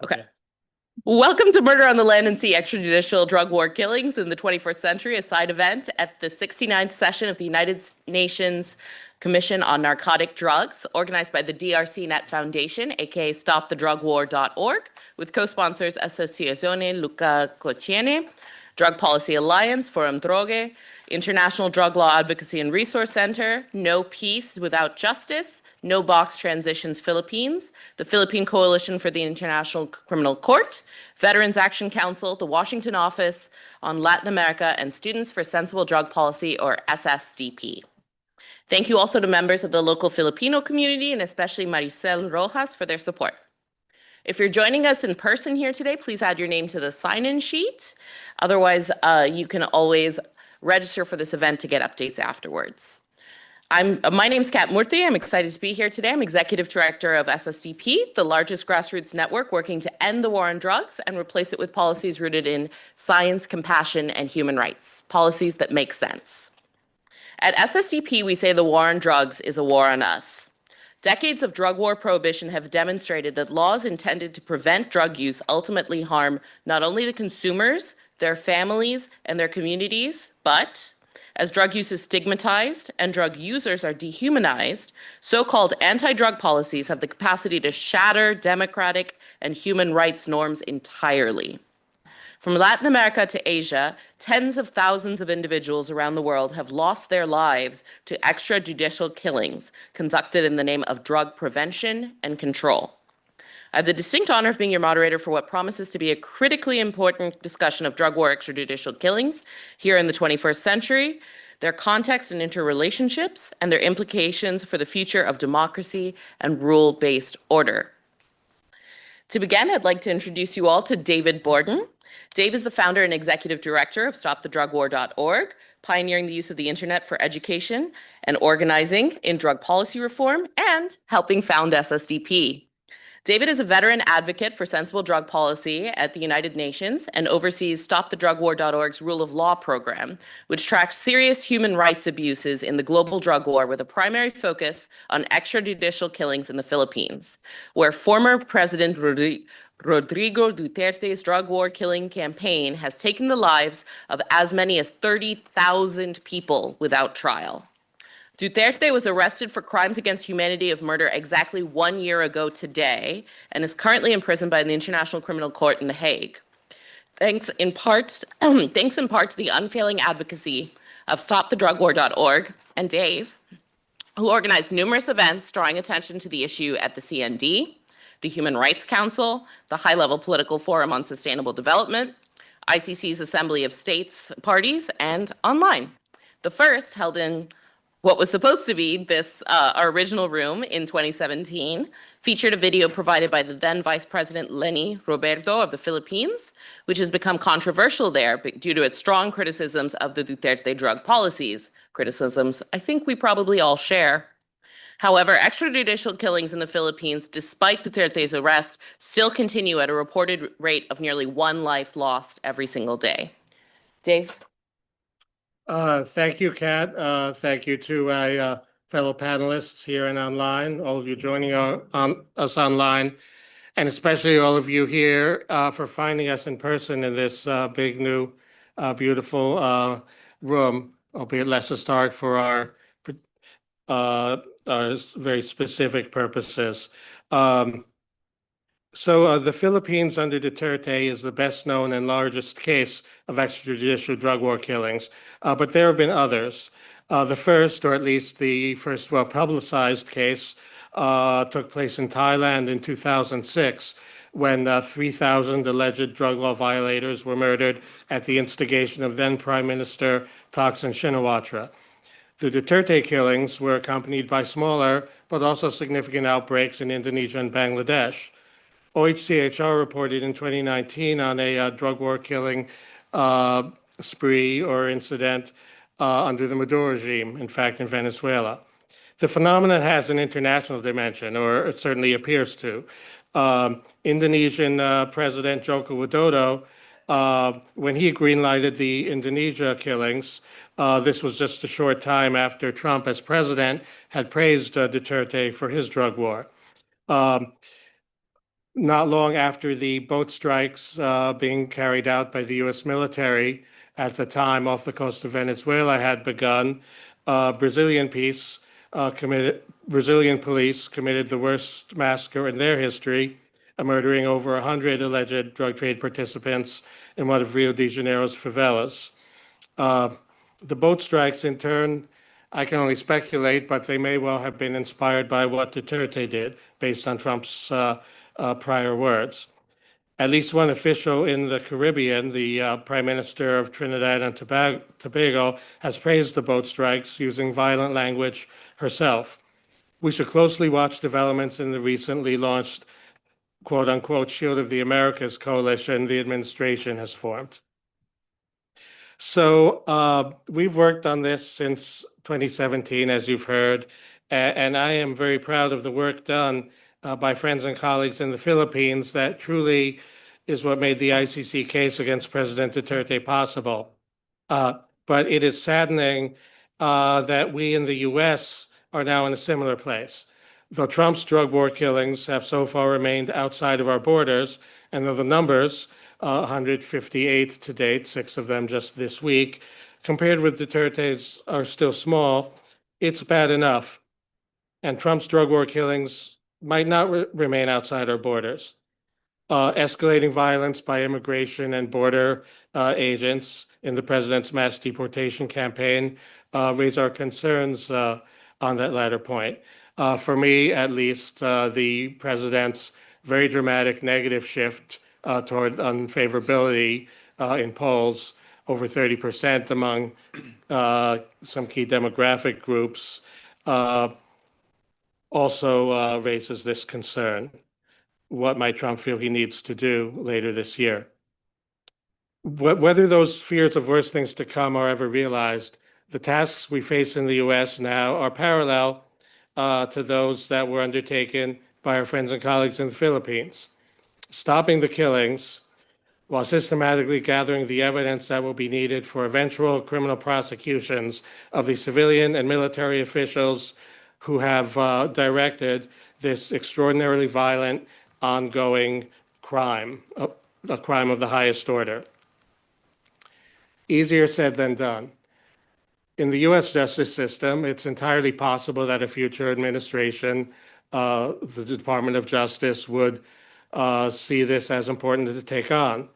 Okay. Welcome to Murder on the Land and Sea Extrajudicial Drug War Killings in the 21st Century, a side event at the 69th session of the United Nations Commission on Narcotic Drugs, organized by the DRC Net Foundation, aka StopTheDrugWar.org, with co-sponsors Associazione Luca Cocchiene, Drug Policy Alliance, Forum Droge, International Drug Law Advocacy and Resource Center, No Peace Without Justice, No Box Transitions Philippines, the Philippine Coalition for the International Criminal Court, Veterans Action Council, the Washington Office on Latin America, and Students for Sensible Drug Policy, or SSDP. Thank you also to members of the local Filipino community, and especially Maricel Rojas, for their support. If you're joining us in person here today, please add your name to the sign-in sheet. Otherwise, you can always register for this event to get updates afterwards. My name is Kat Murthy. I'm excited to be here today. I'm Executive Director of SSDP, the largest grassroots network working to end the war on drugs and replace it with policies rooted in science, compassion, and human rights, policies that make sense. At SSDP, we say the war on drugs is a war on us. Decades of drug war prohibition have demonstrated that laws intended to prevent drug use ultimately harm not only the consumers, their families, and their communities, but as drug use is stigmatized and drug users are dehumanized, so-called anti-drug policies have the capacity to shatter democratic and human rights norms entirely. From Latin America to Asia, tens of thousands of individuals around the world have lost their lives to extrajudicial killings conducted in the name of drug prevention and control. I have the distinct honor of being your moderator for what promises to be a critically important discussion of drug war extrajudicial killings here in the 21st century, their context and interrelationships, and their implications for the future of democracy and rule-based order. To begin, I'd like to introduce you all to David Borden. Dave is the founder and executive director of StopTheDrugWar.org, pioneering the use of the internet for education and organizing in drug policy reform, and helping found SSDP. David is a veteran advocate for sensible drug policy at the United Nations and oversees StopTheDrugWar.org's Rule of Law program, which tracks serious human rights abuses in the global drug war with a primary focus on extrajudicial killings in the Philippines, where former President Rodrigo Duterte's drug war killing campaign has taken the lives of as many as 30,000 people without trial. Duterte was arrested for crimes against humanity of murder exactly 1 year ago today and is currently imprisoned by the International Criminal Court in The Hague. Thanks in part to the unfailing advocacy of StopTheDrugWar.org and Dave, who organized numerous events drawing attention to the issue at the CND, the Human Rights Council, the High-Level Political Forum on Sustainable Development, ICC's Assembly of States Parties, and online. The first, held in what was supposed to be our original room in 2017, featured a video provided by the then Vice President Leni Roberto of the Philippines, which has become controversial there due to its strong criticisms of the Duterte drug policies, criticisms I think we probably all share. However, extrajudicial killings in the Philippines, despite Duterte's arrest, still continue at a reported rate of nearly 1 life lost every single day. Dave? Thank you, Kat. Thank you to my fellow panelists here and online, all of you joining us online, and especially all of you here for finding us in person in this big, new, beautiful room, albeit less historic for our very specific purposes. So the Philippines under Duterte is the best known and largest case of extrajudicial drug war killings, but there have been others. The first, or at least the first well-publicized case, took place in Thailand in 2006, when 3,000 alleged drug law violators were murdered at the instigation of then Prime Minister Thaksin Shinawatra. The Duterte killings were accompanied by smaller but also significant outbreaks in Indonesia and Bangladesh. OHCHR reported in 2019 on a drug war killing spree or incident under the Maduro regime, in fact, in Venezuela. The phenomenon has an international dimension, or it certainly appears to. Indonesian President Joko Widodo, when he greenlighted the Indonesia killings, this was just a short time after Trump, as president, had praised Duterte for his drug war. Not long after the boat strikes being carried out by the U.S. military at the time off the coast of Venezuela had begun, Brazilian police committed the worst massacre in their history, murdering over 100 alleged drug trade participants in one of Rio de Janeiro's favelas. Uh, the boat strikes, in turn, I can only speculate, but they may well have been inspired by what Duterte did, based on Trump's prior words. At least one official in the Caribbean, the Prime Minister of Trinidad and Tobago, has praised the boat strikes using violent language herself. We should closely watch developments in the recently launched quote unquote Shield of the Americas coalition the administration has formed. So we've worked on this since 2017, as you've heard, and I am very proud of the work done by friends and colleagues in the Philippines. That truly is what made the ICC case against President Duterte possible. Uh, but it is saddening that we in the US are now in a similar place. Though Trump's drug war killings have so far remained outside of our borders, and though the numbers, 158 to date, 6 of them just this week, compared with Duterte's are still small, it's bad enough. And Trump's drug war killings might not remain outside our borders. Escalating violence by immigration and border agents in the president's mass deportation campaign raise our concerns on that latter point. For me, at least, the president's very dramatic negative shift toward unfavorability in polls, over 30% among some key demographic groups, also raises this concern. What might Trump feel he needs to do later this year? Whether those fears of worse things to come are ever realized, the tasks we face in the US now are parallel to those that were undertaken by our friends and colleagues in the Philippines. Stopping the killings while systematically gathering the evidence that will be needed for eventual criminal prosecutions of the civilian and military officials who have directed this extraordinarily violent, ongoing crime, a crime of the highest order. Easier said than done. In the US justice system, it's entirely possible that a future administration, the Department of Justice, would see this as important to take on.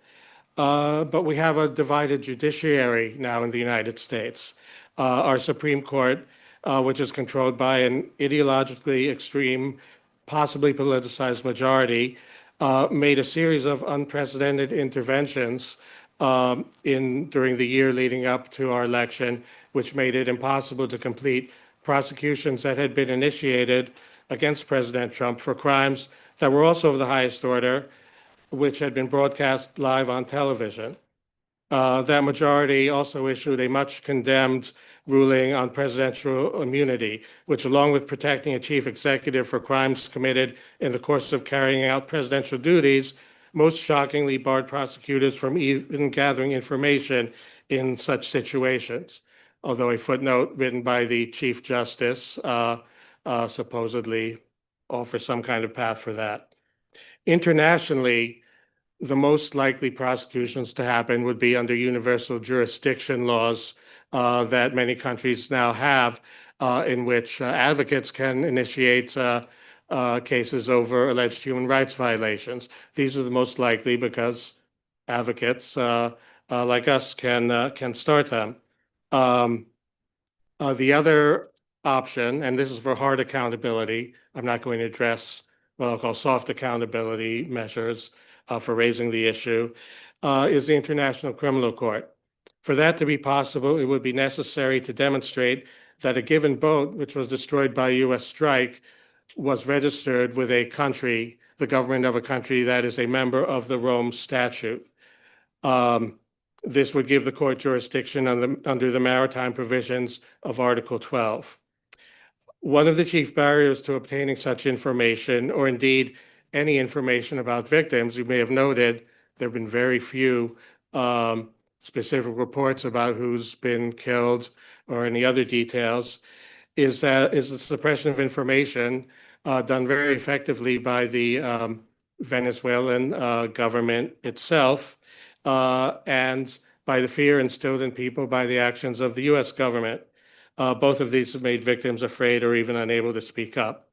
But we have a divided judiciary now in the United States. Our Supreme Court, which is controlled by an ideologically extreme, possibly politicized majority, made a series of unprecedented interventions during the year leading up to our election, which made it impossible to complete prosecutions that had been initiated against President Trump for crimes that were also of the highest order, which had been broadcast live on television. That majority also issued a much condemned ruling on presidential immunity, which, along with protecting a chief executive for crimes committed in the course of carrying out presidential duties, most shockingly barred prosecutors from even gathering information in such situations. Although a footnote written by the Chief Justice supposedly offers some kind of path for that. Internationally, the most likely prosecutions to happen would be under universal jurisdiction laws that many countries now have, in which advocates can initiate cases over alleged human rights violations. These are the most likely because advocates like us can start them. The other option, and this is for hard accountability, I'm not going to address what I'll call soft accountability measures for raising the issue, is the International Criminal Court. For that to be possible, it would be necessary to demonstrate that a given boat, which was destroyed by a US strike, was registered with a country, the government of a country that is a member of the Rome Statute. This would give the court jurisdiction under the maritime provisions of Article 12. One of the chief barriers to obtaining such information, or indeed any information about victims, you may have noted, there have been very few specific reports about who's been killed or any other details, is the suppression of information done very effectively by the Venezuelan government itself, and by the fear instilled in people by the actions of the US government. Both of these have made victims afraid or even unable to speak up.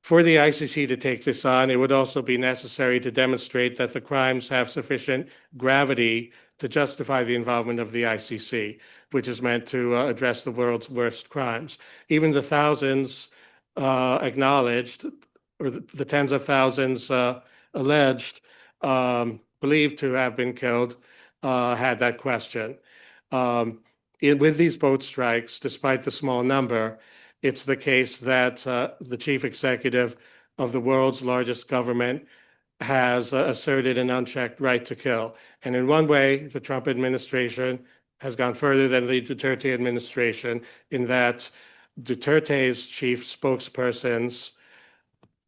For the ICC to take this on, it would also be necessary to demonstrate that the crimes have sufficient gravity to justify the involvement of the ICC, which is meant to address the world's worst crimes. Even the thousands acknowledged, or the tens of thousands alleged, believed to have been killed, had that question. With these boat strikes, despite the small number, it's the case that the chief executive of the world's largest government has asserted an unchecked right to kill. And in one way, the Trump administration has gone further than the Duterte administration in that Duterte's chief spokespersons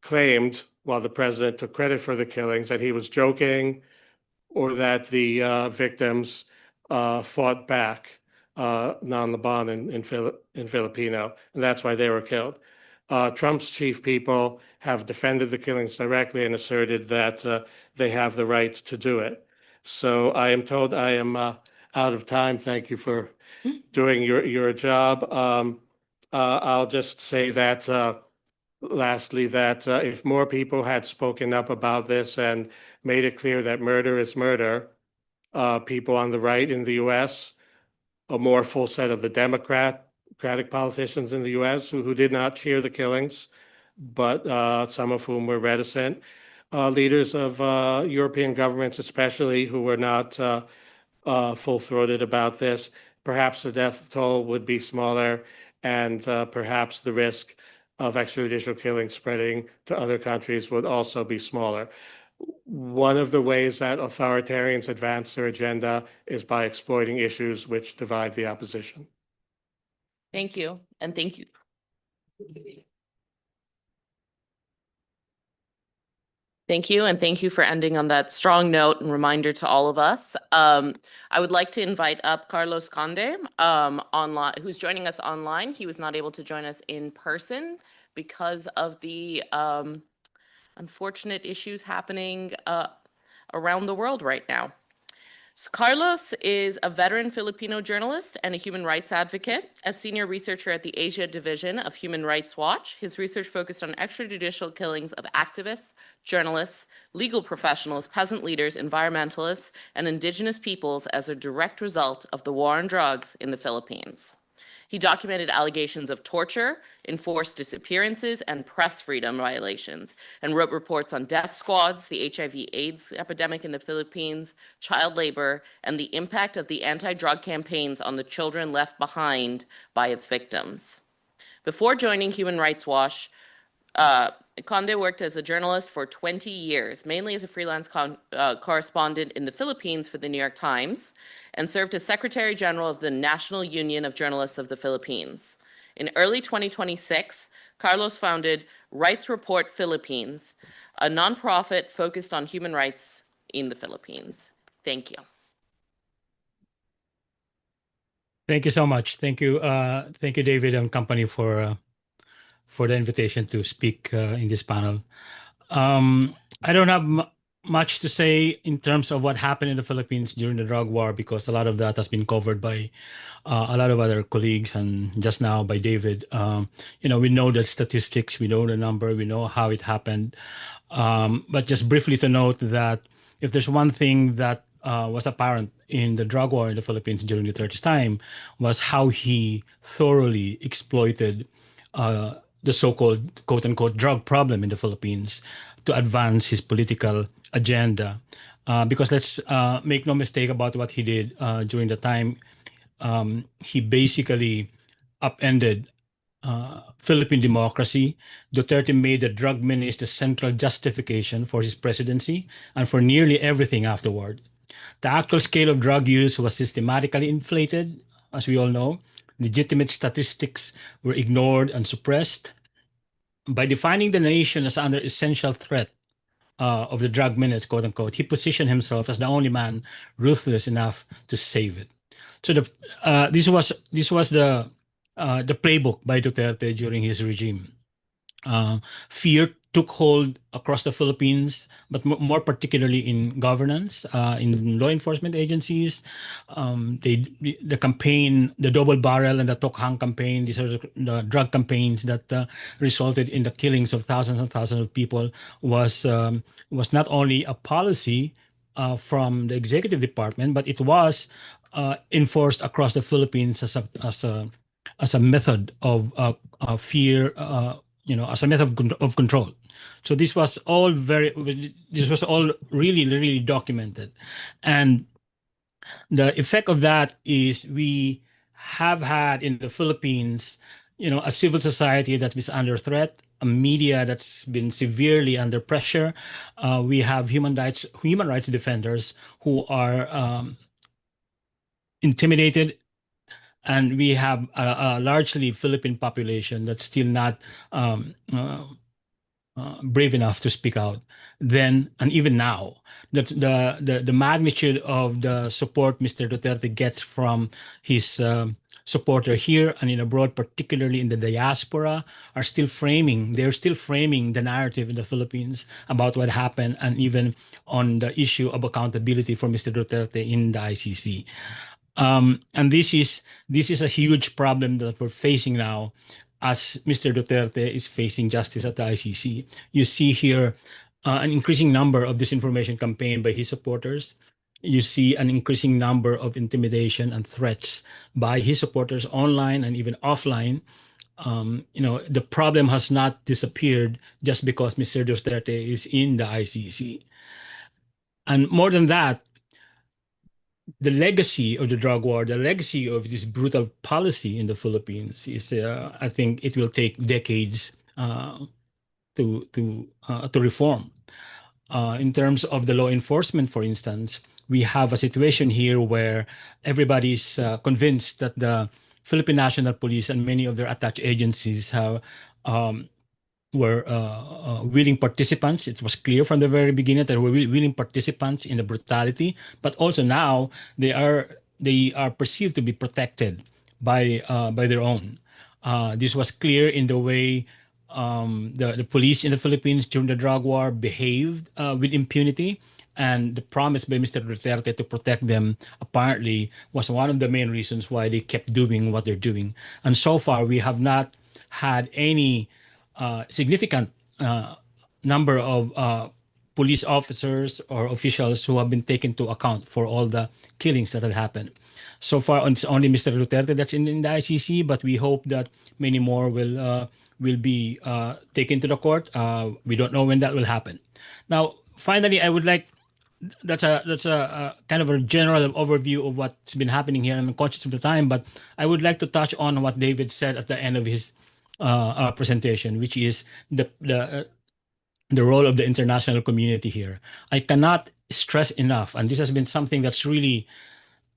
claimed, while the president took credit for the killings, that he was joking or that the victims fought back non-Laban in Filipino, and that's why they were killed. Trump's chief people have defended the killings directly and asserted that they have the right to do it. So I am told I am out of time. Thank you for doing your job. I'll just say that lastly, that if more people had spoken up about this and made it clear that murder is murder, people on the right in the US, a more full set of the Democratic politicians in the US who did not cheer the killings, but some of whom were reticent. Leaders of European governments, especially, who were not full-throated about this. Perhaps the death toll would be smaller, and perhaps the risk of extrajudicial killings spreading to other countries would also be smaller. One of the ways that authoritarians advance their agenda is by exploiting issues which divide the opposition. Thank you, and thank you. Thank you, and thank you for ending on that strong note and reminder to all of us. I would like to invite up Carlos Conde, online, who's joining us online. He was not able to join us in person because of the unfortunate issues happening around the world right now. So Carlos is a veteran Filipino journalist and a human rights advocate. As senior researcher at the Asia Division of Human Rights Watch, his research focused on extrajudicial killings of activists, journalists, legal professionals, peasant leaders, environmentalists, and indigenous peoples as a direct result of the war on drugs in the Philippines. He documented allegations of torture, enforced disappearances, and press freedom violations, and wrote reports on death squads, the HIV/AIDS epidemic in the Philippines, child labor, and the impact of the anti-drug campaigns on the children left behind by its victims. Before joining Human Rights Watch, Conde worked as a journalist for 20 years, mainly as a freelance correspondent in the Philippines for the New York Times, and served as Secretary General of the National Union of Journalists of the Philippines. In early 2026, Carlos founded Rights Report Philippines, a nonprofit focused on human rights in the Philippines. Thank you. Thank you so much. Thank you, David and company, for the invitation to speak in this panel. I don't have much to say in terms of what happened in the Philippines during the drug war, because a lot of that has been covered by a lot of other colleagues and just now by David. We know the statistics, we know the number, we know how it happened. But just briefly to note that if there's one thing that was apparent in the drug war in the Philippines during Duterte's time, was how he thoroughly exploited the so-called quote-unquote drug problem in the Philippines to advance his political agenda. Because let's make no mistake about what he did during the time. He basically upended Philippine democracy. Duterte made the drug menace the central justification for his presidency and for nearly everything afterward. The actual scale of drug use was systematically inflated, as we all know. Legitimate statistics were ignored and suppressed. By defining the nation as under essential threat of the drug menace, quote unquote, he positioned himself as the only man ruthless enough to save it. So this was the playbook by Duterte during his regime. Fear took hold across the Philippines, but more particularly in governance, in law enforcement agencies. The campaign, the double barrel and the Tokhang campaign, these are the drug campaigns that resulted in the killings of thousands and thousands of people, was not only a policy from the executive department, but it was enforced across the Philippines as a method of fear, as a method of control. So this was all really, really documented. And the effect of that is we have had in the Philippines, a civil society that is under threat, a media that's been severely under pressure. We have human rights defenders who are intimidated, and we have a largely Philippine population that's still not brave enough to speak out then and even now. That the magnitude of the support Mr. Duterte gets from his supporter here and in abroad, particularly in the diaspora, they're still framing the narrative in the Philippines about what happened, and even on the issue of accountability for Mr. Duterte in the ICC. And this is a huge problem that we're facing now as Mr. Duterte is facing justice at the ICC. You see here an increasing number of disinformation campaign by his supporters. You see an increasing number of intimidation and threats by his supporters online and even offline. The problem has not disappeared just because Mr. Duterte is in the ICC. And more than that, the legacy of the drug war, the legacy of this brutal policy in the Philippines is, I think, it will take decades to reform. In terms of the law enforcement, for instance, we have a situation here where everybody's convinced that the Philippine National Police and many of their attached agencies were willing participants. It was clear from the very beginning that they were willing participants in the brutality, but also now they are perceived to be protected by their own. This was clear in the way the police in the Philippines during the drug war behaved with impunity, and the promise by Mr. Duterte to protect them apparently was one of the main reasons why they kept doing what they're doing. And so far, we have not had any significant number of police officers or officials who have been taken to account for all the killings that had happened. So far, it's only Mr. Duterte that's in the ICC, but we hope that many more will be taken to the court. We don't know when that will happen. Now, finally, I would like that's a kind of a general overview of what's been happening here. I'm conscious of the time, but I would like to touch on what David said at the end of his presentation, which is the role of the international community here. I cannot stress enough, and this has been something that's really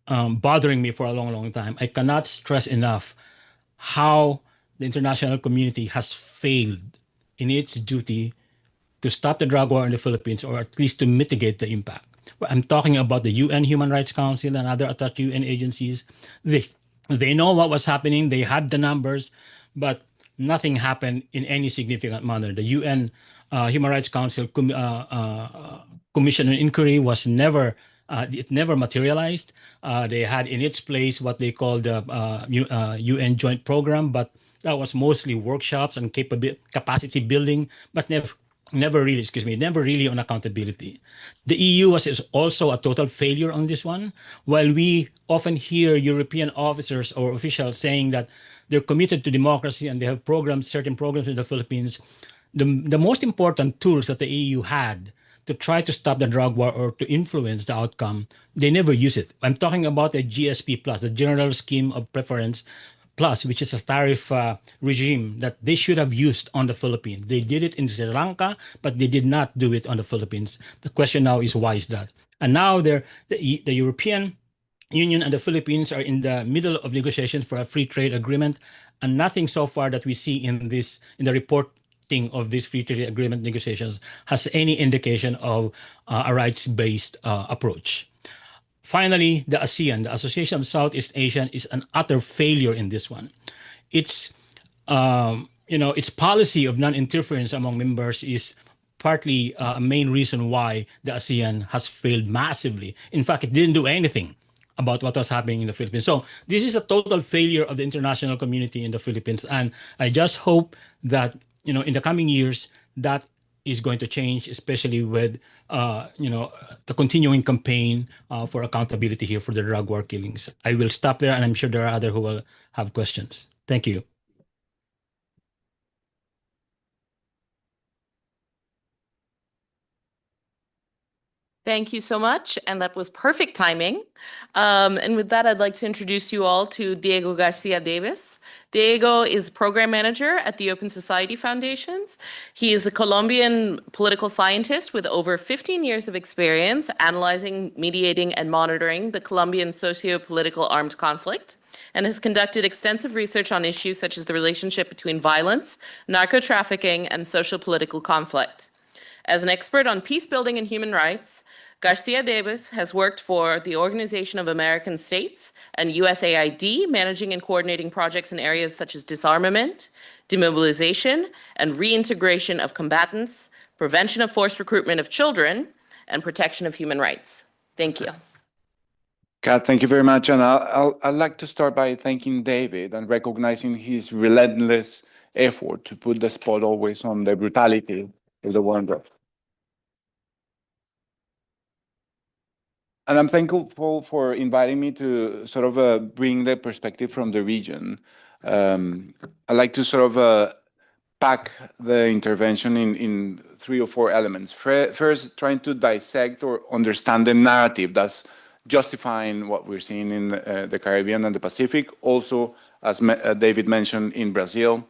bothering me for a long, long time. I cannot stress enough how the international community has failed in its duty to stop the drug war in the Philippines, or at least to mitigate the impact. I'm talking about the UN Human Rights Council and other attached UN agencies. They know what was happening. They had the numbers, but nothing happened in any significant manner. The UN Human Rights Council Commission on Inquiry was never materialized. They had in its place what they called the UN Joint Program, but that was mostly workshops and capacity building, but never really on accountability. The EU is also a total failure on this one. While we often hear European officers or officials saying that they're committed to democracy and they have certain programs in the Philippines, the most important tools that the EU had to try to stop the drug war or to influence the outcome, they never use it. I'm talking about the GSP Plus, the General Scheme of Preference Plus, which is a tariff regime that they should have used on the Philippines. They did it in Sri Lanka, but they did not do it on the Philippines. The question now is, why is that? And now the European Union and the Philippines are in the middle of negotiations for a free trade agreement, and nothing so far that we see in the reporting of these free trade agreement negotiations has any indication of a rights-based approach. Finally, the ASEAN, the Association of Southeast Asian, is an utter failure in this one. It's its policy of non-interference among members is partly a main reason why the ASEAN has failed massively. In fact, it didn't do anything about what was happening in the Philippines. So this is a total failure of the international community in the Philippines. And I just hope that, in the coming years, that is going to change, especially with, the continuing campaign for accountability here for the drug war killings. I will stop there, and I'm sure there are others who will have questions. Thank you. Thank you so much. And that was perfect timing. And with that, I'd like to introduce you all to Diego Garcia Davis. Diego is program manager at the Open Society Foundations. He is a Colombian political scientist with over 15 years of experience analyzing, mediating, and monitoring the Colombian socio-political armed conflict, and has conducted extensive research on issues such as the relationship between violence, narco-trafficking, and social-political conflict. As an expert on peace building and human rights, Garcia Davis has worked for the Organization of American States and USAID, managing and coordinating projects in areas such as disarmament, demobilization, and reintegration of combatants, prevention of forced recruitment of children, and protection of human rights. Thank you. Kat, thank you very much. And I'd like to start by thanking David and recognizing his relentless effort to put the spot always on the brutality of the war on drugs. And I'm thankful for inviting me to sort of bring the perspective from the region. I'd like to sort of pack the intervention in 3 or 4 elements. First, trying to dissect or understand the narrative that's justifying what we're seeing in the Caribbean and the Pacific. Also, as David mentioned, in Brazil.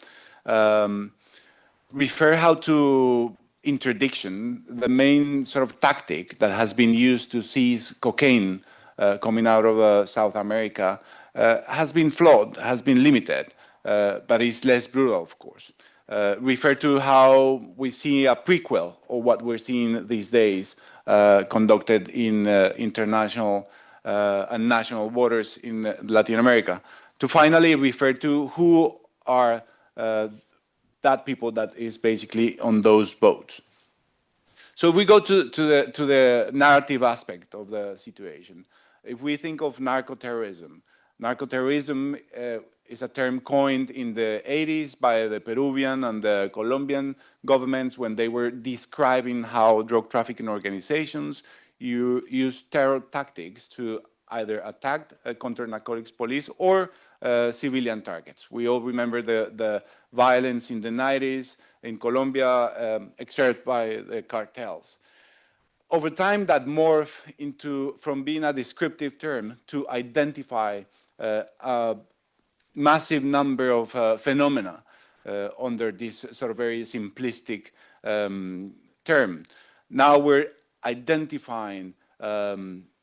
Refer how to interdiction, the main sort of tactic that has been used to seize cocaine coming out of South America, has been flawed, has been limited, but is less brutal, of course. Refer to how we see a prequel of what we're seeing these days conducted in international and national waters in Latin America. To finally refer to who are that people that is basically on those boats. So if we go to the narrative aspect of the situation, if we think of narcoterrorism is a term coined in the 80s by the Peruvian and the Colombian governments when they were describing how drug trafficking organizations use terror tactics to either attack counter-narcotics police or civilian targets. We all remember the violence in the 90s in Colombia exerted by the cartels. Over time, that morphed from being a descriptive term to identify a massive number of phenomena under this sort of very simplistic term. Now we're identifying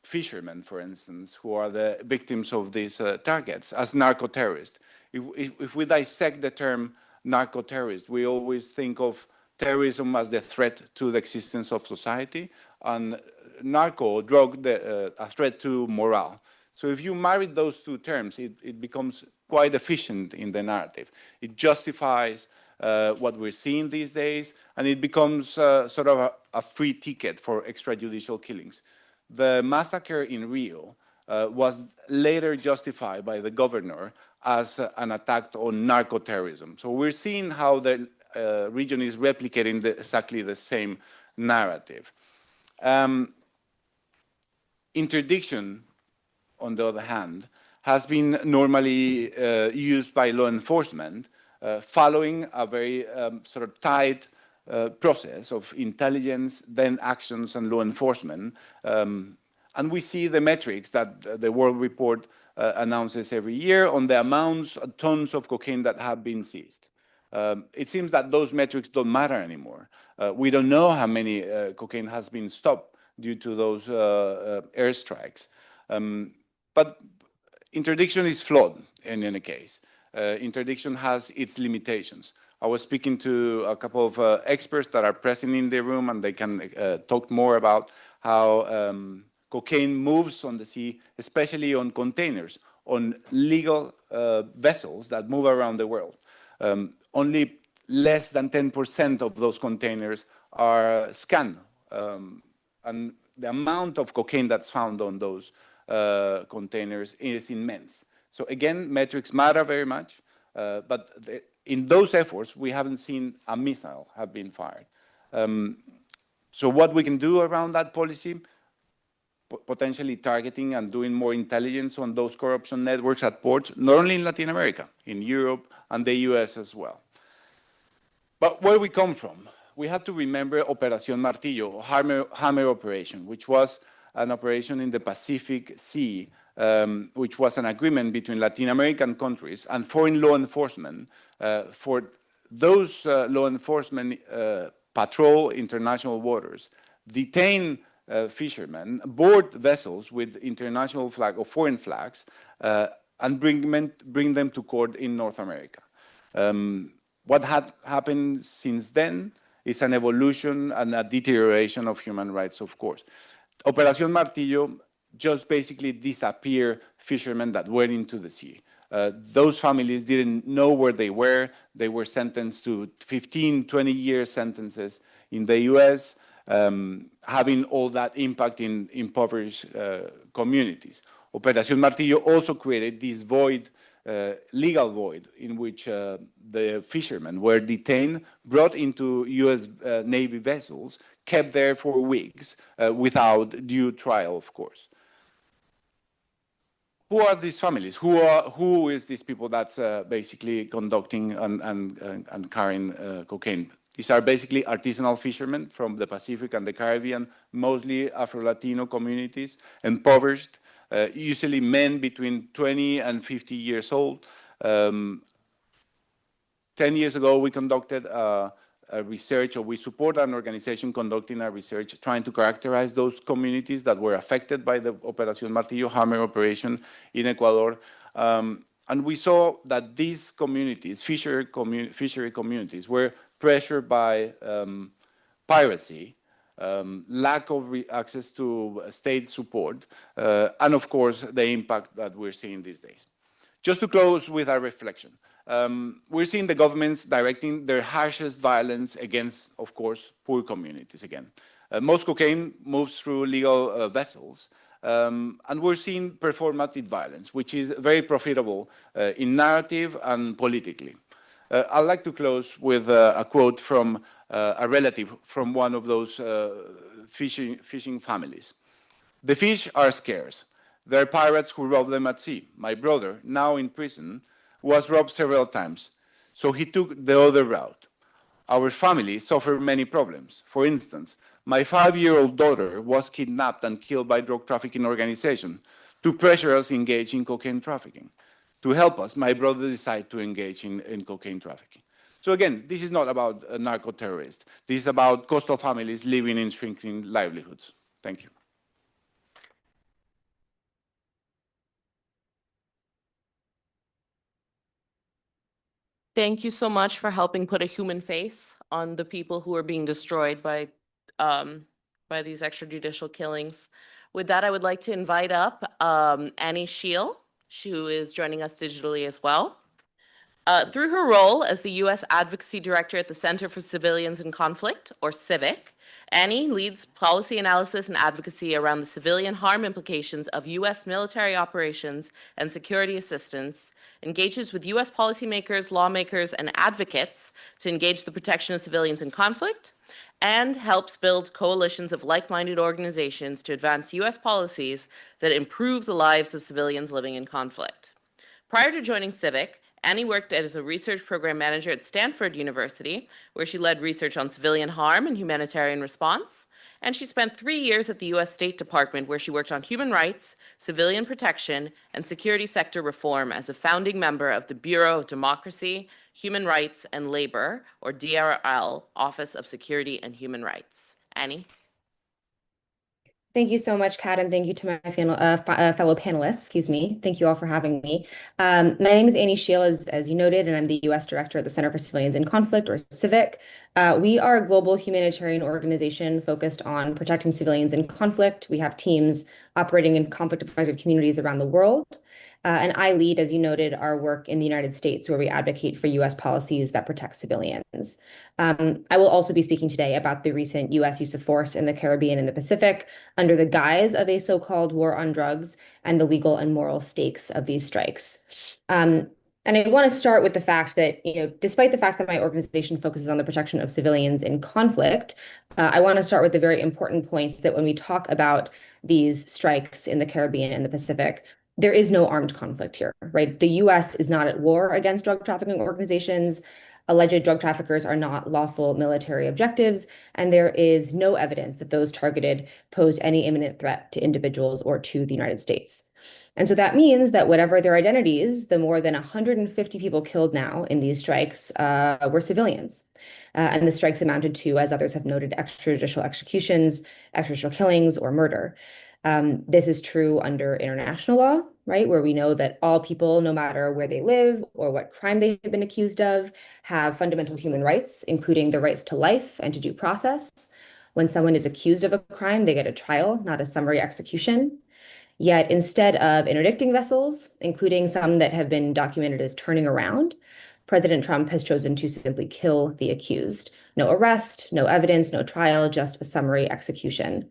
fishermen, for instance, who are the victims of these targets as narco-terrorists. If we dissect the term narco-terrorist, we always think of terrorism as the threat to the existence of society, and narco, drug, a threat to morale. So if you marry those 2 terms, it becomes quite efficient in the narrative. It justifies what we're seeing these days, and it becomes sort of a free ticket for extrajudicial killings. The massacre in Rio was later justified by the governor as an attack on narco-terrorism. So we're seeing how the region is replicating exactly the same narrative. Interdiction, on the other hand, has been normally used by law enforcement following a very sort of tight process of intelligence, then actions and law enforcement. And we see the metrics that the World Report announces every year on the amounts, tons of cocaine that have been seized. It seems that those metrics don't matter anymore. We don't know how many cocaine has been stopped due to those airstrikes. But interdiction is flawed in any case. Interdiction has its limitations. I was speaking to a couple of experts that are present in the room, and they can talk more about how cocaine moves on the sea, especially on containers, on legal vessels that move around the world. Only less than 10% of those containers are scanned. And the amount of cocaine that's found on those containers is immense. So again, metrics matter very much, but in those efforts, we haven't seen a missile have been fired. So what we can do around that policy, potentially targeting and doing more intelligence on those corruption networks at ports, not only in Latin America, in Europe and the US as well. But where we come from, we have to remember Operación Martillo, Hammer Operation, which was an operation in the Pacific Sea, which was an agreement between Latin American countries and foreign law enforcement for those law enforcement patrol international waters, detain fishermen, board vessels with international flag or foreign flags, and bring them to court in North America. What had happened since then is an evolution and a deterioration of human rights, of course. Operación Martillo just basically disappeared fishermen that went into the sea. Those families didn't know where they were. They were sentenced to 15, 20-year sentences in the US, having all that impact in impoverished communities. Operación Martillo also created this void, legal void, in which the fishermen were detained, brought into US Navy vessels, kept there for weeks without due trial, of course. Who are these families? Who is these people that's basically conducting and carrying cocaine? These are basically artisanal fishermen from the Pacific and the Caribbean, mostly Afro-Latino communities, impoverished, usually men between 20 and 50 years old. 10 years ago, we conducted a research, or we support an organization conducting a research trying to characterize those communities that were affected by the Operación Martillo Hammer operation in Ecuador. And we saw that these communities, fishery communities, were pressured by piracy, lack of access to state support, and of course, the impact that we're seeing these days. Just to close with a reflection, we're seeing the governments directing their harshest violence against, of course, poor communities again. Most cocaine moves through legal vessels, and we're seeing performative violence, which is very profitable in narrative and politically. I'd like to close with a quote from a relative from one of those fishing families. "The fish are scarce. There are pirates who rob them at sea. My brother, now in prison, was robbed several times, so he took the other route. Our family suffered many problems. For instance, my 5-year-old daughter was kidnapped and killed by drug trafficking organization to pressure us engage in cocaine trafficking. To help us, my brother decided to engage in cocaine trafficking." So again, this is not about a narco-terrorist. This is about coastal families living in shrinking livelihoods. Thank you. Thank you so much for helping put a human face on the people who are being destroyed by these extrajudicial killings. With that, I would like to invite up Annie Scheel, who is joining us digitally as well. Through her role as the U.S. Advocacy Director at the Center for Civilians in Conflict, or CIVIC, Annie leads policy analysis and advocacy around the civilian harm implications of U.S. military operations and security assistance, engages with U.S. policymakers, lawmakers, and advocates to engage the protection of civilians in conflict, and helps build coalitions of like-minded organizations to advance U.S. policies that improve the lives of civilians living in conflict. Prior to joining CIVIC, Annie worked as a research program manager at Stanford University, where she led research on civilian harm and humanitarian response. And she spent 3 years at the U.S. State Department, where she worked on human rights, civilian protection, and security sector reform as a founding member of the Bureau of Democracy, Human Rights, and Labor, or DRL, Office of Security and Human Rights. Annie? Thank you so much, Kat, and thank you to my fellow panelists. Thank you all for having me. My name is Annie Scheel, as you noted, and I'm the U.S. Director at the Center for Civilians in Conflict, or CIVIC. We are a global humanitarian organization focused on protecting civilians in conflict. We have teams operating in conflict-affected communities around the world. And I lead, as you noted, our work in the United States, where we advocate for U.S. policies that protect civilians. I will also be speaking today about the recent U.S. use of force in the Caribbean and the Pacific under the guise of a so-called war on drugs and the legal and moral stakes of these strikes. And I want to start with the fact that, despite the fact that my organization focuses on the protection of civilians in conflict, I want to start with the very important point that when we talk about these strikes in the Caribbean and the Pacific, there is no armed conflict here, right? The U.S. is not at war against drug trafficking organizations. Alleged drug traffickers are not lawful military objectives, and there is no evidence that those targeted pose any imminent threat to individuals or to the United States. And so that means that whatever their identities, the more than 150 people killed now in these strikes were civilians. And the strikes amounted to, as others have noted, extrajudicial executions, extrajudicial killings, or murder. This is true under international law, right, where we know that all people, no matter where they live or what crime they have been accused of, have fundamental human rights, including the rights to life and to due process. When someone is accused of a crime, they get a trial, not a summary execution. Yet instead of interdicting vessels, including some that have been documented as turning around, President Trump has chosen to simply kill the accused. No arrest, no evidence, no trial, just a summary execution.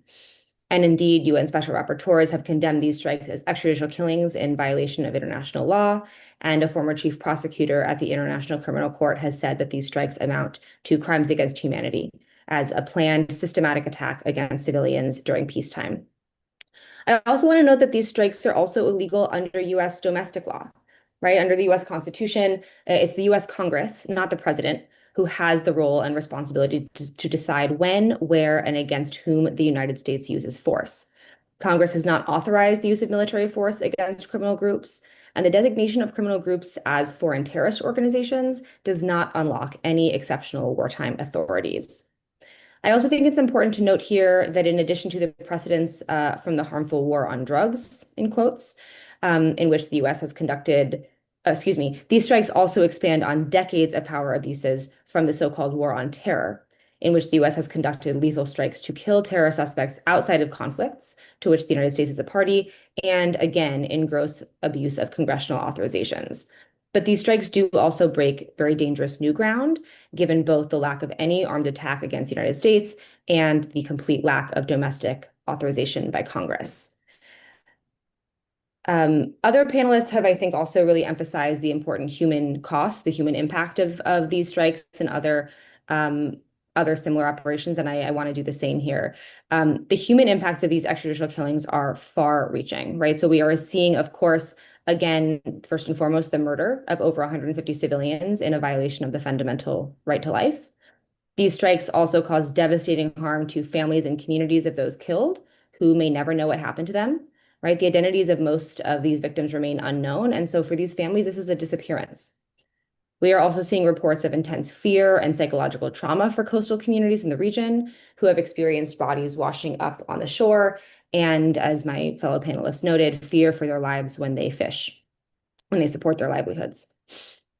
And indeed, UN special rapporteurs have condemned these strikes as extrajudicial killings in violation of international law. And a former chief prosecutor at the International Criminal Court has said that these strikes amount to crimes against humanity as a planned systematic attack against civilians during peacetime. I also want to note that these strikes are also illegal under U.S. domestic law, right? Under the U.S. Constitution, it's the U.S. Congress, not the president, who has the role and responsibility to decide when, where, and against whom the United States uses force. Congress has not authorized the use of military force against criminal groups, and the designation of criminal groups as foreign terrorist organizations does not unlock any exceptional wartime authorities. I also think it's important to note here that in addition to the precedents from the harmful war on drugs, in quotes, in which the U.S. has conducted, these strikes also expand on decades of power abuses from the so-called war on terror, in which the U.S. has conducted lethal strikes to kill terror suspects outside of conflicts to which the United States is a party, and again, in gross abuse of congressional authorizations. But these strikes do also break very dangerous new ground, given both the lack of any armed attack against the United States and the complete lack of domestic authorization by Congress. Other panelists have, I think, also really emphasized the important human cost, the human impact of these strikes and other similar operations, and I want to do the same here. The human impacts of these extrajudicial killings are far-reaching, right? So we are seeing, of course, again, first and foremost, the murder of over 150 civilians in a violation of the fundamental right to life. These strikes also cause devastating harm to families and communities of those killed, who may never know what happened to them, right? The identities of most of these victims remain unknown, and so for these families, this is a disappearance. We are also seeing reports of intense fear and psychological trauma for coastal communities in the region who have experienced bodies washing up on the shore, and as my fellow panelists noted, fear for their lives when they fish, when they support their livelihoods.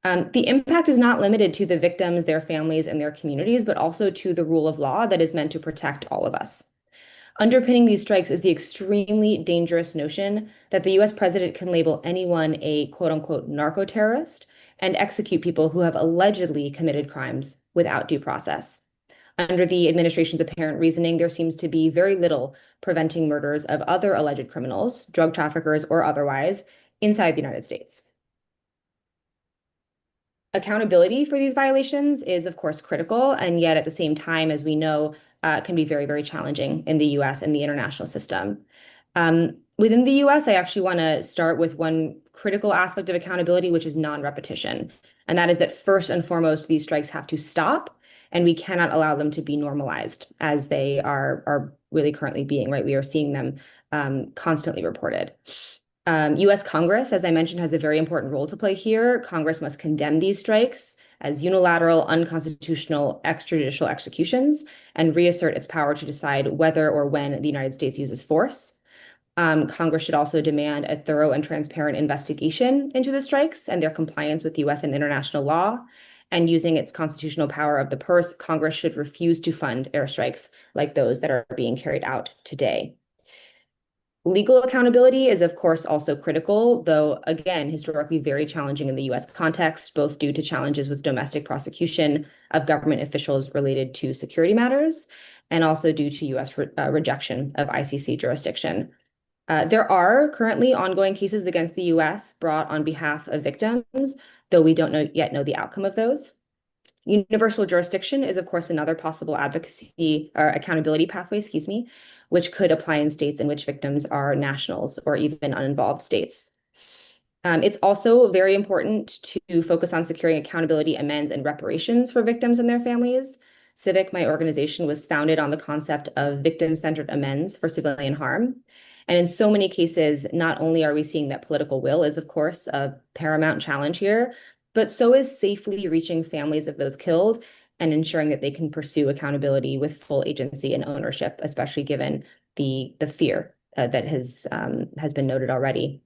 The impact is not limited to the victims, their families, and their communities, but also to the rule of law that is meant to protect all of us. Underpinning these strikes is the extremely dangerous notion that the US president can label anyone a quote-unquote narco-terrorist and execute people who have allegedly committed crimes without due process. Under the administration's apparent reasoning, there seems to be very little preventing murders of other alleged criminals, drug traffickers or otherwise, inside the United States. Accountability for these violations is, of course, critical, and yet at the same time, as we know, can be very, very challenging in the US and the international system. Within the US, I actually want to start with one critical aspect of accountability, which is non-repetition. And that is that first and foremost, these strikes have to stop, and we cannot allow them to be normalized as they are really currently being, right? We are seeing them constantly reported. US Congress, as I mentioned, has a very important role to play here. Congress must condemn these strikes as unilateral, unconstitutional, extrajudicial executions and reassert its power to decide whether or when the United States uses force. Congress should also demand a thorough and transparent investigation into the strikes and their compliance with US and international law. And using its constitutional power of the purse, Congress should refuse to fund airstrikes like those that are being carried out today. Legal accountability is, of course, also critical, though, again, historically very challenging in the US context, both due to challenges with domestic prosecution of government officials related to security matters, and also due to US rejection of ICC jurisdiction. There are currently ongoing cases against the US brought on behalf of victims, though we don't yet know the outcome of those. Universal jurisdiction is, of course, another possible advocacy or accountability pathway, which could apply in states in which victims are nationals or even uninvolved states. It's also very important to focus on securing accountability, amends, and reparations for victims and their families. Civic, my organization, was founded on the concept of victim-centered amends for civilian harm. And in so many cases, not only are we seeing that political will is, of course, a paramount challenge here, but so is safely reaching families of those killed and ensuring that they can pursue accountability with full agency and ownership, especially given the fear that has been noted already.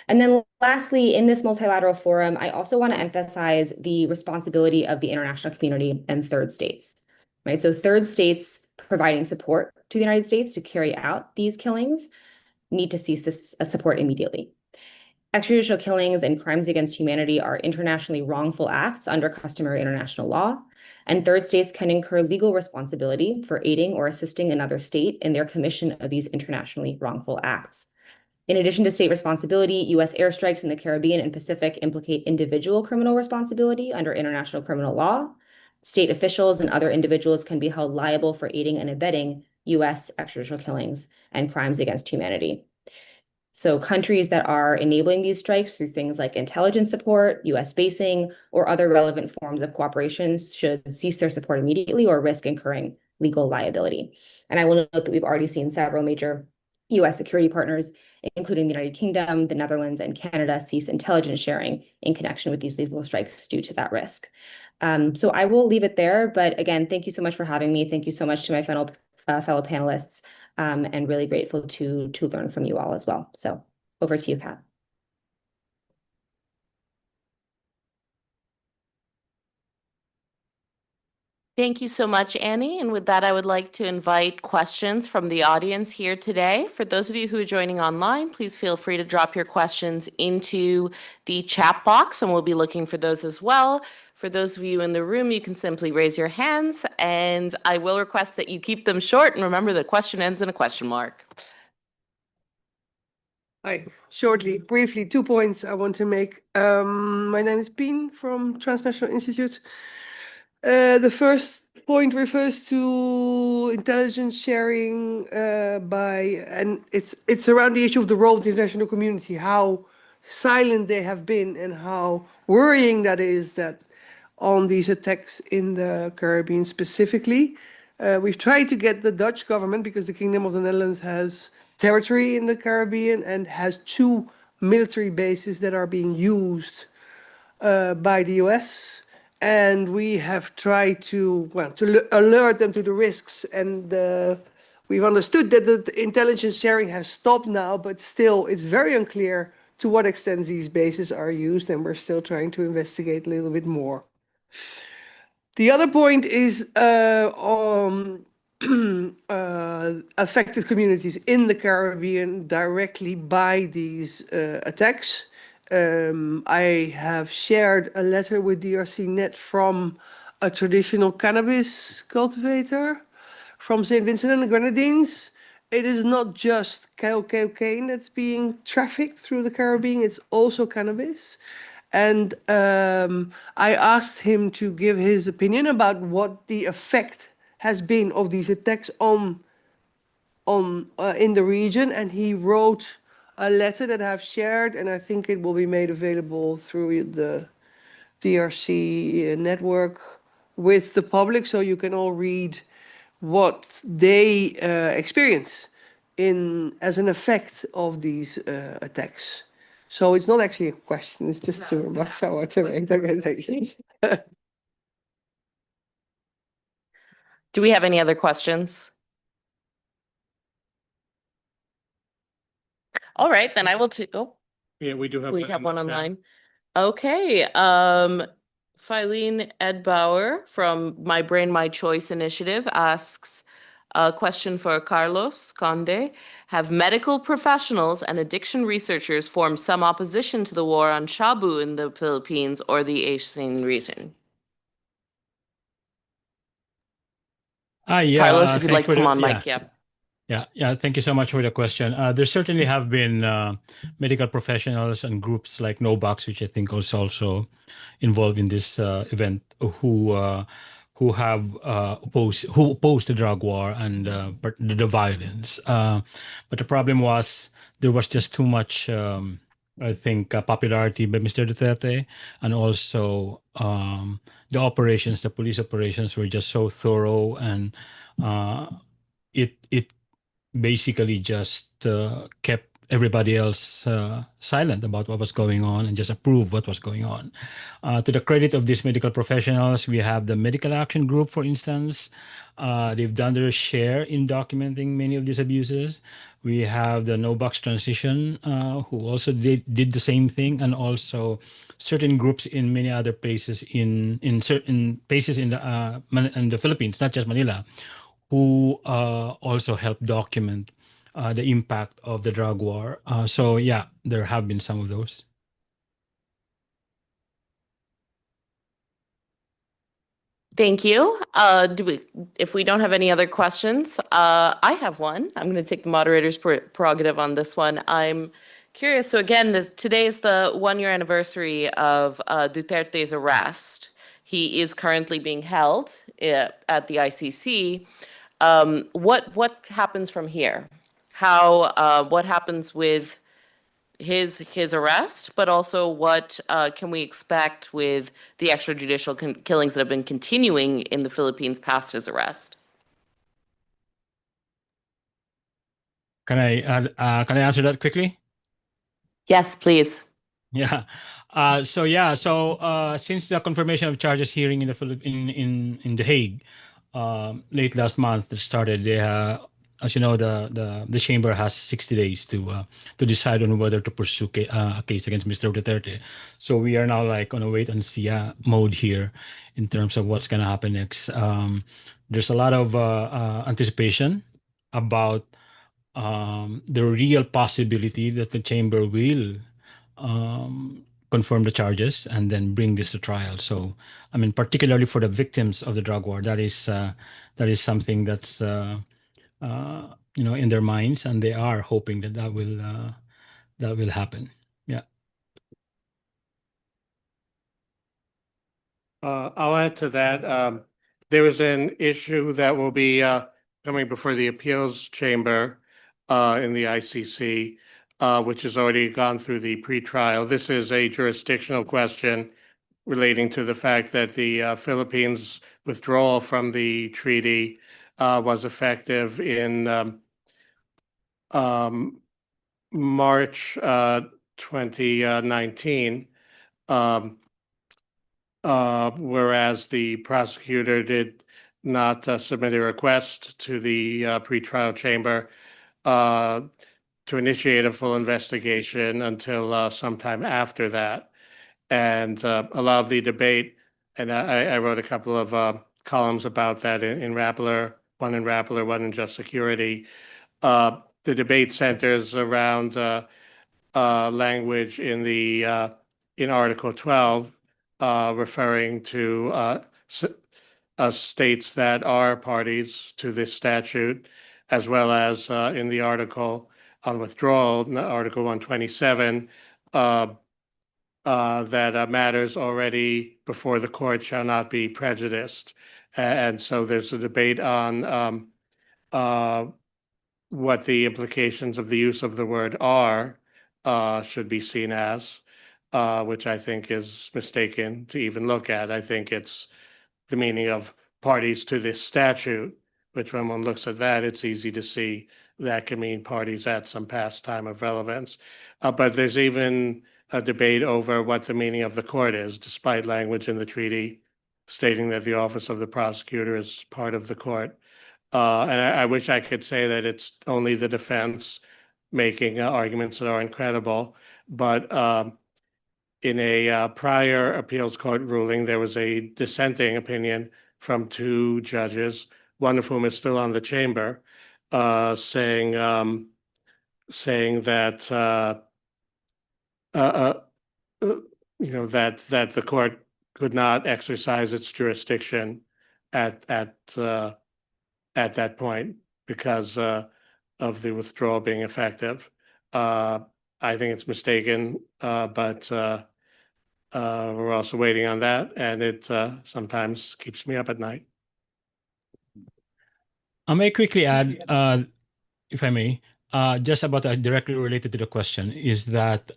And then lastly, in this multilateral forum, I also want to emphasize the responsibility of the international community and third states, right? So third states providing support to the United States to carry out these killings need to cease this support immediately. Extrajudicial killings and crimes against humanity are internationally wrongful acts under customary international law, and third states can incur legal responsibility for aiding or assisting another state in their commission of these internationally wrongful acts. In addition to state responsibility, U.S. airstrikes in the Caribbean and Pacific implicate individual criminal responsibility under international criminal law. State officials and other individuals can be held liable for aiding and abetting U.S. extrajudicial killings and crimes against humanity. So countries that are enabling these strikes through things like intelligence support, U.S. basing, or other relevant forms of cooperation should cease their support immediately or risk incurring legal liability. And I will note that we've already seen several major U.S. security partners, including the United Kingdom, the Netherlands, and Canada, cease intelligence sharing in connection with these legal strikes due to that risk. So I will leave it there. But again, thank you so much for having me. Thank you so much to my fellow panelists. And really grateful to learn from you all as well. So over to you, Kat. Thank you so much, Annie. And with that, I would like to invite questions from the audience here today. For those of you who are joining online, please feel free to drop your questions into the chat box, and we'll be looking for those as well. For those of you in the room, you can simply raise your hands, and I will request that you keep them short. And remember, the question ends in a question mark. Hi, briefly, 2 points I want to make. My name is Pien from Transnational Institute. The first point refers to intelligence sharing and it's around the issue of the role of the international community, how silent they have been and how worrying that is that on these attacks in the Caribbean specifically. We've tried to get the Dutch government, because the Kingdom of the Netherlands has territory in the Caribbean and has 2 military bases that are being used by the US. And we have tried to alert them to the risks. And we've understood that the intelligence sharing has stopped now, but still it's very unclear to what extent these bases are used. And we're still trying to investigate a little bit more. The other point is on affected communities in the Caribbean directly by these attacks. I have shared a letter with DRC-Net from a traditional cannabis cultivator from St. Vincent and the Grenadines. It is not just cocaine that's being trafficked through the Caribbean, it's also cannabis. And I asked him to give his opinion about what the effect has been of these attacks in the region, and he wrote a letter that I've shared, and I think it will be made available through the DRC network with the public, so you can all read what they experience as an effect of these attacks. So it's not actually a question, it's just 2 remarks I want to make. Do we have any other questions? All right, then I will Yeah, we do have. we have one online. Okay, Filene Edbauer from My Brain, My Choice initiative asks, A question for Carlos Conde. Have medical professionals and addiction researchers formed some opposition to the war on Shabu in the Philippines or the Asian region? Yeah, Carlos, if you'd thanks like to for come the, on yeah. mic, yeah. Yeah. Thank you so much for the question. There certainly have been medical professionals and groups like NOBOX, which I think was also involved in this event, who have opposed the drug war and the violence. But the problem was there was just too much, I think, popularity by Mr. Duterte, and also the police operations were just so thorough, and it basically just kept everybody else silent about what was going on and just approved what was going on. To the credit of these medical professionals, we have the Medical Action Group, for instance. They've done their share in documenting many of these abuses. We have the No Box Transition, who also did the same thing, and also certain groups in many other places in certain places in the Philippines, not just Manila, who also helped document the impact of the drug war. So yeah, there have been some of those. Thank you. If we don't have any other questions, I have one. I'm going to take the moderator's prerogative on this one. I'm curious. So again, today is the 1-year anniversary of Duterte's arrest. He is currently being held at the ICC. What happens from here? What happens with his arrest, but also what can we expect with the extrajudicial killings that have been continuing in the Philippines past his arrest? Can I answer that quickly? Yes, please. Yeah. So since the confirmation of charges hearing in The Hague, late last month it started. As you know, the chamber has 60 days to decide on whether to pursue a case against Mr. Duterte. So we are now like on a wait and see mode here in terms of what's gonna happen next. There's a lot of anticipation about the real possibility that the chamber will confirm the charges and then bring this to trial. So, I mean, particularly for the victims of the drug war, that is something that's in their minds, and they are hoping that will happen. Yeah. I'll add to that. There is an issue that will be coming before the appeals chamber in the ICC, which has already gone through the pretrial. This is a jurisdictional question relating to the fact that the Philippines' withdrawal from the treaty was effective in March 2019. Whereas the prosecutor did not submit a request to the pretrial chamber to initiate a full investigation until sometime after that. And a lot of the debate, and I wrote a couple of columns about that in Rappler, one in Rappler, one in Just Security. The debate centers around language in Article 12, referring to states that are parties to this statute, as well as in the article on withdrawal, Article 127, that matters already before the court shall not be prejudiced. And so there's a debate on what the implications of the use of the word are should be seen as, which I think is mistaken to even look at. I think it's the meaning of parties to this statute, which when one looks at that, it's easy to see that can mean parties at some past time of relevance. But there's even a debate over what the meaning of the court is, despite language in the treaty stating that the office of the prosecutor is part of the court. And I wish I could say that it's only the defense making arguments that are incredible, but in a prior appeals court ruling, there was a dissenting opinion from two judges, one of whom is still on the chamber, saying that that the court could not exercise its jurisdiction at that point because of the withdrawal being effective. I think it's mistaken, but we're also waiting on that, and it sometimes keeps me up at night. I may quickly add, if I may, just about directly related to the question, is that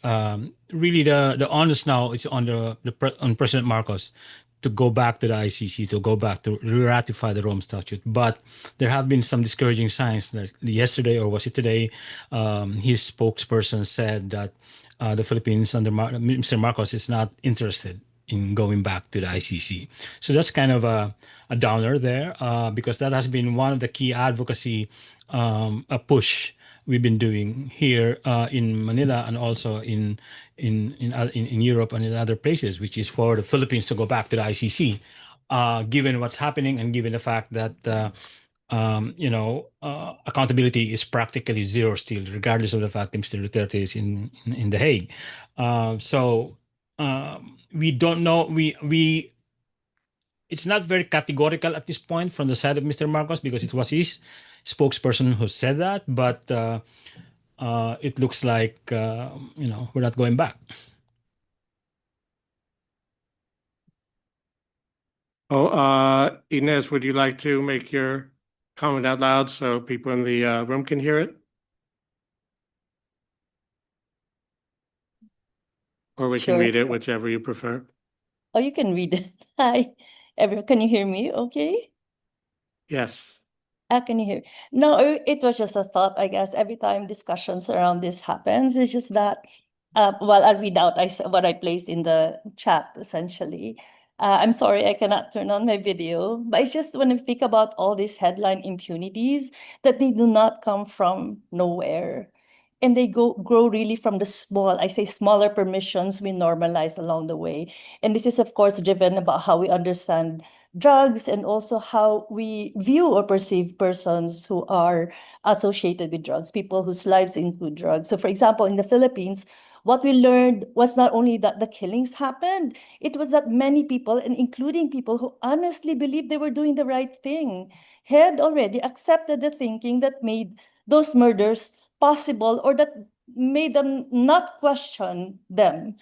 really the onus now is on on President Marcos to go back to the ICC, to go back to ratify the Rome Statute. But there have been some discouraging signs that yesterday, or was it today, his spokesperson said that the Philippines under Mr. Marcos is not interested in going back to the ICC. So that's kind of a downer there, because that has been one of the key advocacy a push we've been doing here in Manila and also in Europe and in other places, which is for the Philippines to go back to the ICC, given what's happening and given the fact that accountability is practically zero still, regardless of the fact that Mr. Duterte is in The Hague. So we don't know. It's not very categorical at this point from the side of Mr. Marcos because it was his spokesperson who said that, but it looks like we're not going back. Inez, would you like to make your comment out loud so people in the room can hear it? Or we can Sure. read it, whichever you prefer. Oh, you can read it. Hi, everyone. Can you hear me? Okay. Yes. Can you hear? No, it was just a thought, I guess. Every time discussions around this happens, it's just that, well, I'll read out what I placed in the chat, essentially. I'm sorry, I cannot turn on my video, but it's just when I think about all these headline impunities, that they do not come from nowhere. And they grow really from the smaller permissions we normalize along the way. And this is, of course, driven about how we understand drugs and also how we view or perceive persons who are associated with drugs, people whose lives include drugs. So for example, in the Philippines, what we learned was not only that the killings happened, it was that many people, and including people who honestly believed they were doing the right thing, had already accepted the thinking that made those murders possible or that made them not question them.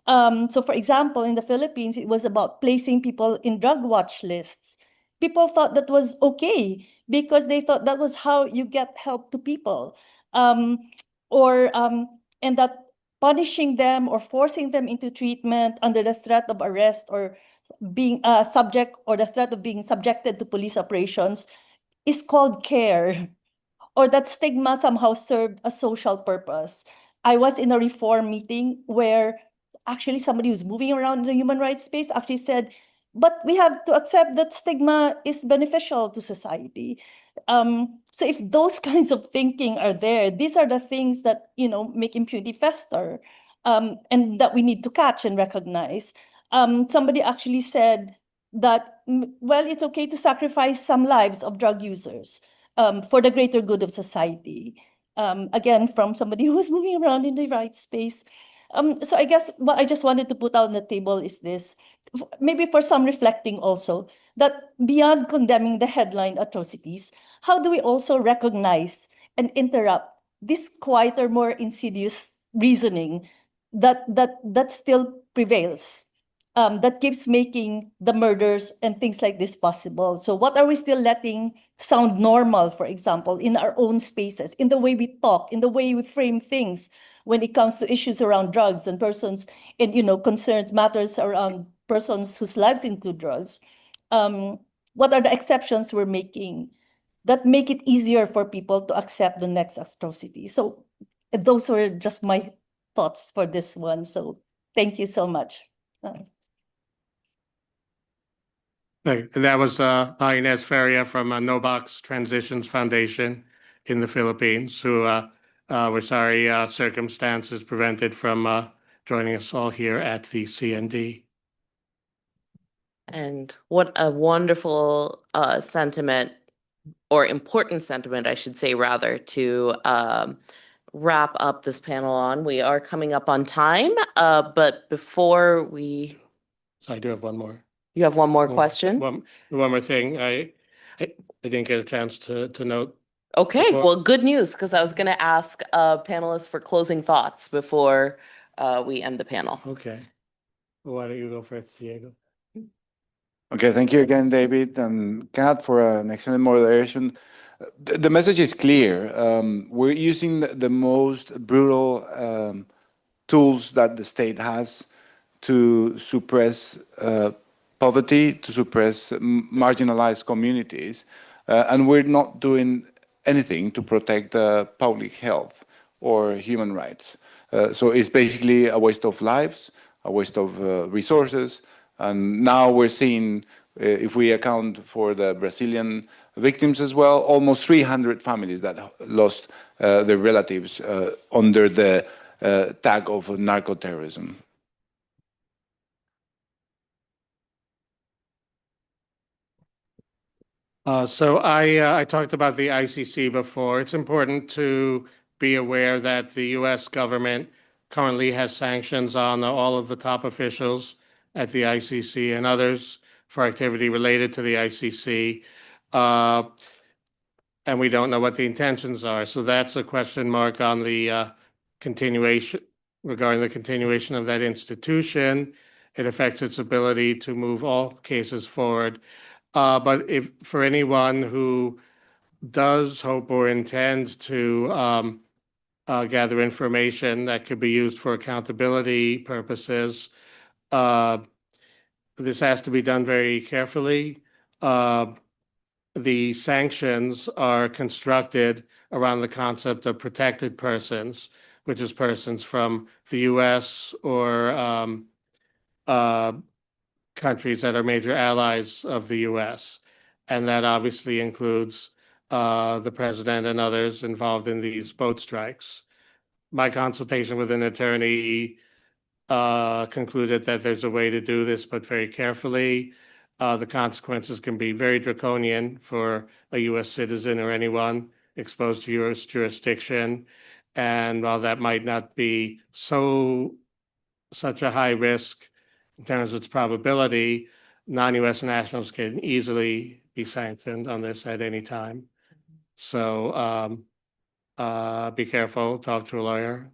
So for example, in the Philippines, it was about placing people in drug watch lists. People thought that was okay because they thought that was how you get help to people. And that punishing them or forcing them into treatment under the threat of arrest or being subject or the threat of being subjected to police operations is called care, or that stigma somehow served a social purpose. I was in a reform meeting where actually somebody who's moving around in the human rights space actually said, but we have to accept that stigma is beneficial to society. So if those kinds of thinking are there, these are the things that make impunity fester, and that we need to catch and recognize. Somebody actually said that, well, it's okay to sacrifice some lives of drug users for the greater good of society. Again, from somebody who's moving around in the right space. So I guess what I just wanted to put out on the table is this, maybe for some reflecting also, that beyond condemning the headline atrocities, how do we also recognize and interrupt this quieter, more insidious reasoning that still prevails? That keeps making the murders and things like this possible. So what are we still letting sound normal, for example, in our own spaces, in the way we talk, in the way we frame things when it comes to issues around drugs and persons and, concerns, matters around persons whose lives include drugs? What are the exceptions we're making that make it easier for people to accept the next atrocity? So those were just my thoughts for this one. So thank you so much. And that was Inez Feria from Nobox Transitions Foundation in the Philippines, who were sorry circumstances prevented from joining us all here at the CND. And what a wonderful sentiment or important sentiment, I should say, rather, to wrap up this panel on. We are coming up on time, but before we, So I do have one more. you have one more question? One more thing. I didn't get a chance to note. Okay, before- well, good news, because I was going to ask panelists for closing thoughts before we end the panel. Okay. Well, why don't you go first, Diego? Okay, thank you again, David and Kat, for an excellent moderation. The message is clear. We're using the most brutal tools that the state has to suppress poverty, to suppress marginalized communities, and we're not doing anything to protect public health or human rights. So it's basically a waste of lives, a waste of resources, and now we're seeing, if we account for the Brazilian victims as well, almost 300 families that lost their relatives under the tag of narco-terrorism. So I talked about the ICC before. It's important to be aware that the U.S. government currently has sanctions on all of the top officials at the ICC and others for activity related to the ICC. And we don't know what the intentions are. So that's a question mark on the continuation, regarding the continuation of that institution. It affects its ability to move all cases forward. But if for anyone who does hope or intend to gather information that could be used for accountability purposes, this has to be done very carefully. The sanctions are constructed around the concept of protected persons, which is persons from the U.S. or countries that are major allies of the U.S. And that obviously includes the president and others involved in these boat strikes. My consultation with an attorney concluded that there's a way to do this, but very carefully. The consequences can be very draconian for a U.S. citizen or anyone exposed to U.S. jurisdiction. And while that might not be such a high risk in terms of its probability, non-U.S. nationals can easily be sanctioned on this at any time. So be careful, talk to a lawyer.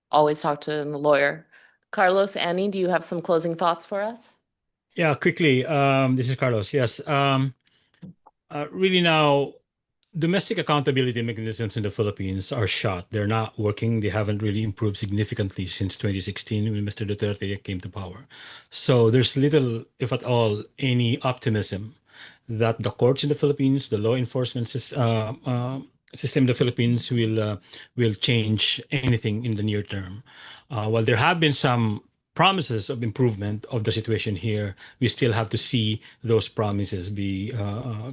Always talk to a lawyer. Carlos, Annie, do you have some closing thoughts for us? Yeah, quickly. This is Carlos. Yes. Really now, domestic accountability mechanisms in the Philippines are shot. They're not working. They haven't really improved significantly since 2016 when Mr. Duterte came to power. So there's little, if at all, any optimism that the courts in the Philippines, the law enforcement system in the Philippines will change anything in the near term. While there have been some promises of improvement of the situation here, we still have to see those promises be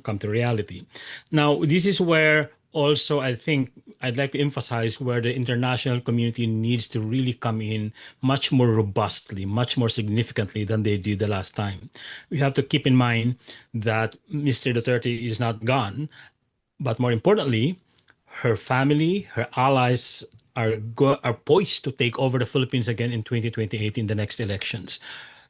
come to reality. Now, this is where also I think I'd like to emphasize where the international community needs to really come in much more robustly, much more significantly than they did the last time. We have to keep in mind that Mr. Duterte is not gone, but more importantly, her family, her allies are poised to take over the Philippines again in 2028 in the next elections.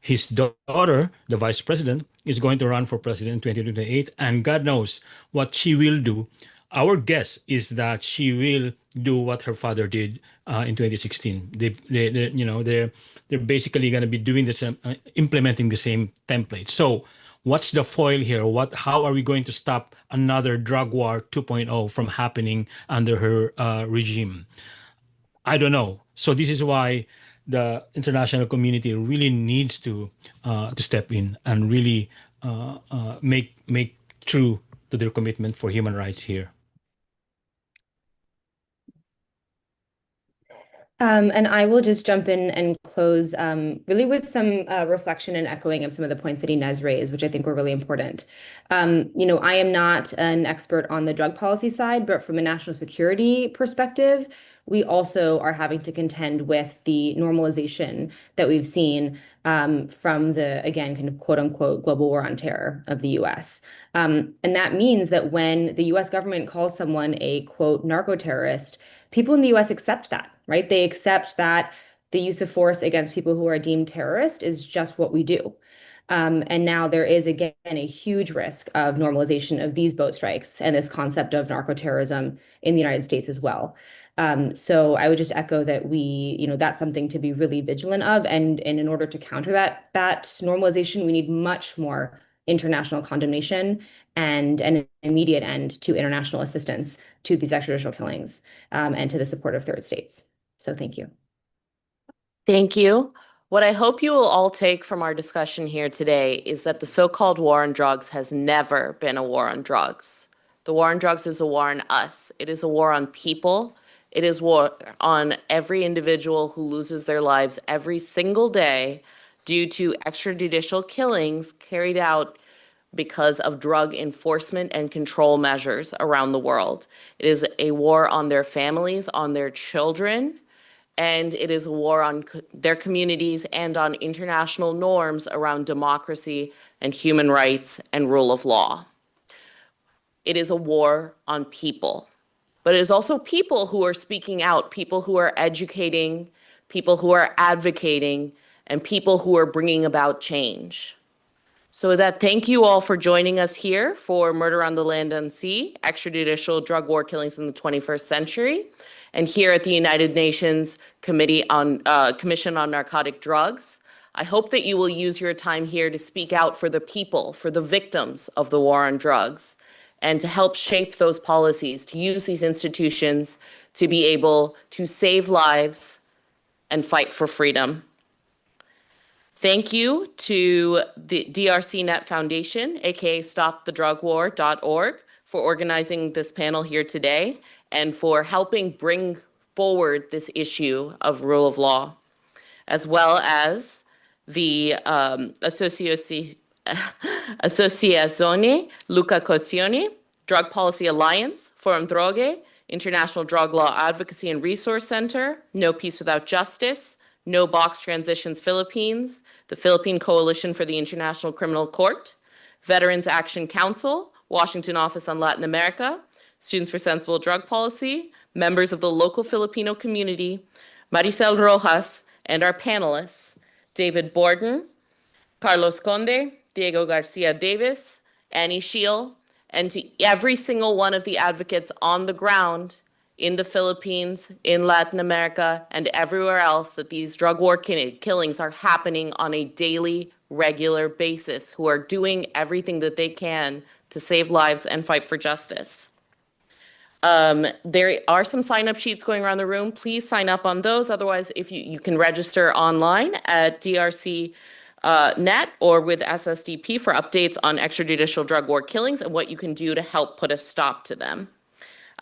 His daughter, the vice president, is going to run for president in 2028, and God knows what she will do. Our guess is that she will do what her father did in 2016. They're basically going to be doing the same, implementing the same template. So what's the foil here? How are we going to stop another drug war 2.0 from happening under her regime? I don't know. So this is why the international community really needs to step in and really make true to their commitment for human rights here. And I will just jump in and close really with some reflection and echoing of some of the points that Inez raised, which I think were really important. I am not an expert on the drug policy side, but from a national security perspective, we also are having to contend with the normalization that we've seen from the, again, kind of quote unquote global war on terror of the US. And that means that when the US government calls someone a quote narco terrorist, people in the US accept that, right? They accept that the use of force against people who are deemed terrorist is just what we do. And now there is, again, a huge risk of normalization of these boat strikes and this concept of narco-terrorism in the United States as well. So I would just echo that that's something to be really vigilant of. And in order to counter that normalization, we need much more international condemnation and an immediate end to international assistance to these extrajudicial killings and to the support of third states. So thank you. Thank you. What I hope you will all take from our discussion here today is that the so-called war on drugs has never been a war on drugs. The war on drugs is a war on us. It is a war on people. It is war on every individual who loses their lives every single day due to extrajudicial killings carried out because of drug enforcement and control measures around the world. It is a war on their families, on their children, and it is a war on their communities and on international norms around democracy and human rights and rule of law. It is a war on people, but it is also people who are speaking out, people who are educating, people who are advocating, and people who are bringing about change. So with that, thank you all for joining us here for Murder on the Land and Sea, Extrajudicial Drug War Killings in the 21st Century, and here at the United Nations Commission on Narcotic Drugs. I hope that you will use your time here to speak out for the people, for the victims of the war on drugs, and to help shape those policies, to use these institutions to be able to save lives and fight for freedom. Thank you to the DRC Net Foundation, aka StopTheDrugWar.org, for organizing this panel here today and for helping bring forward this issue of rule of law, as well as the Associazione Luca Coccioni, Drug Policy Alliance, Forum Droghe, International Drug Law Advocacy and Resource Center, No Peace Without Justice, No Box Transitions Philippines, the Philippine Coalition for the International Criminal Court, Veterans Action Council, Washington Office on Latin America, Students for Sensible Drug Policy, members of the local Filipino community, Maricel Rojas, and our panelists, David Borden, Carlos Conde, Diego Garcia Davis, Annie Shiel, and to every single one of the advocates on the ground in the Philippines, in Latin America, and everywhere else that these drug war killings are happening on a daily, regular basis, who are doing everything that they can to save lives and fight for justice. There are some sign-up sheets going around the room. Please sign up on those. Otherwise, if you can register online at DRC Net or with SSDP for updates on extrajudicial drug war killings and what you can do to help put a stop to them.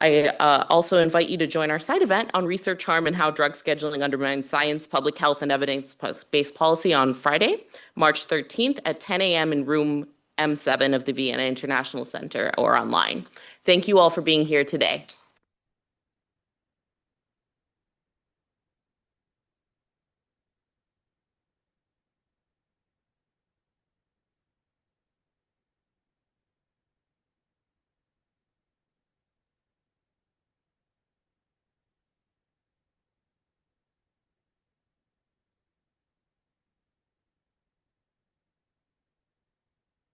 I also invite you to join our side event on research harm and how drug scheduling undermines science, public health, and evidence-based policy on Friday, March 13th at 10 a.m. in room M7 of the Vienna International Center or online. Thank you all for being here today.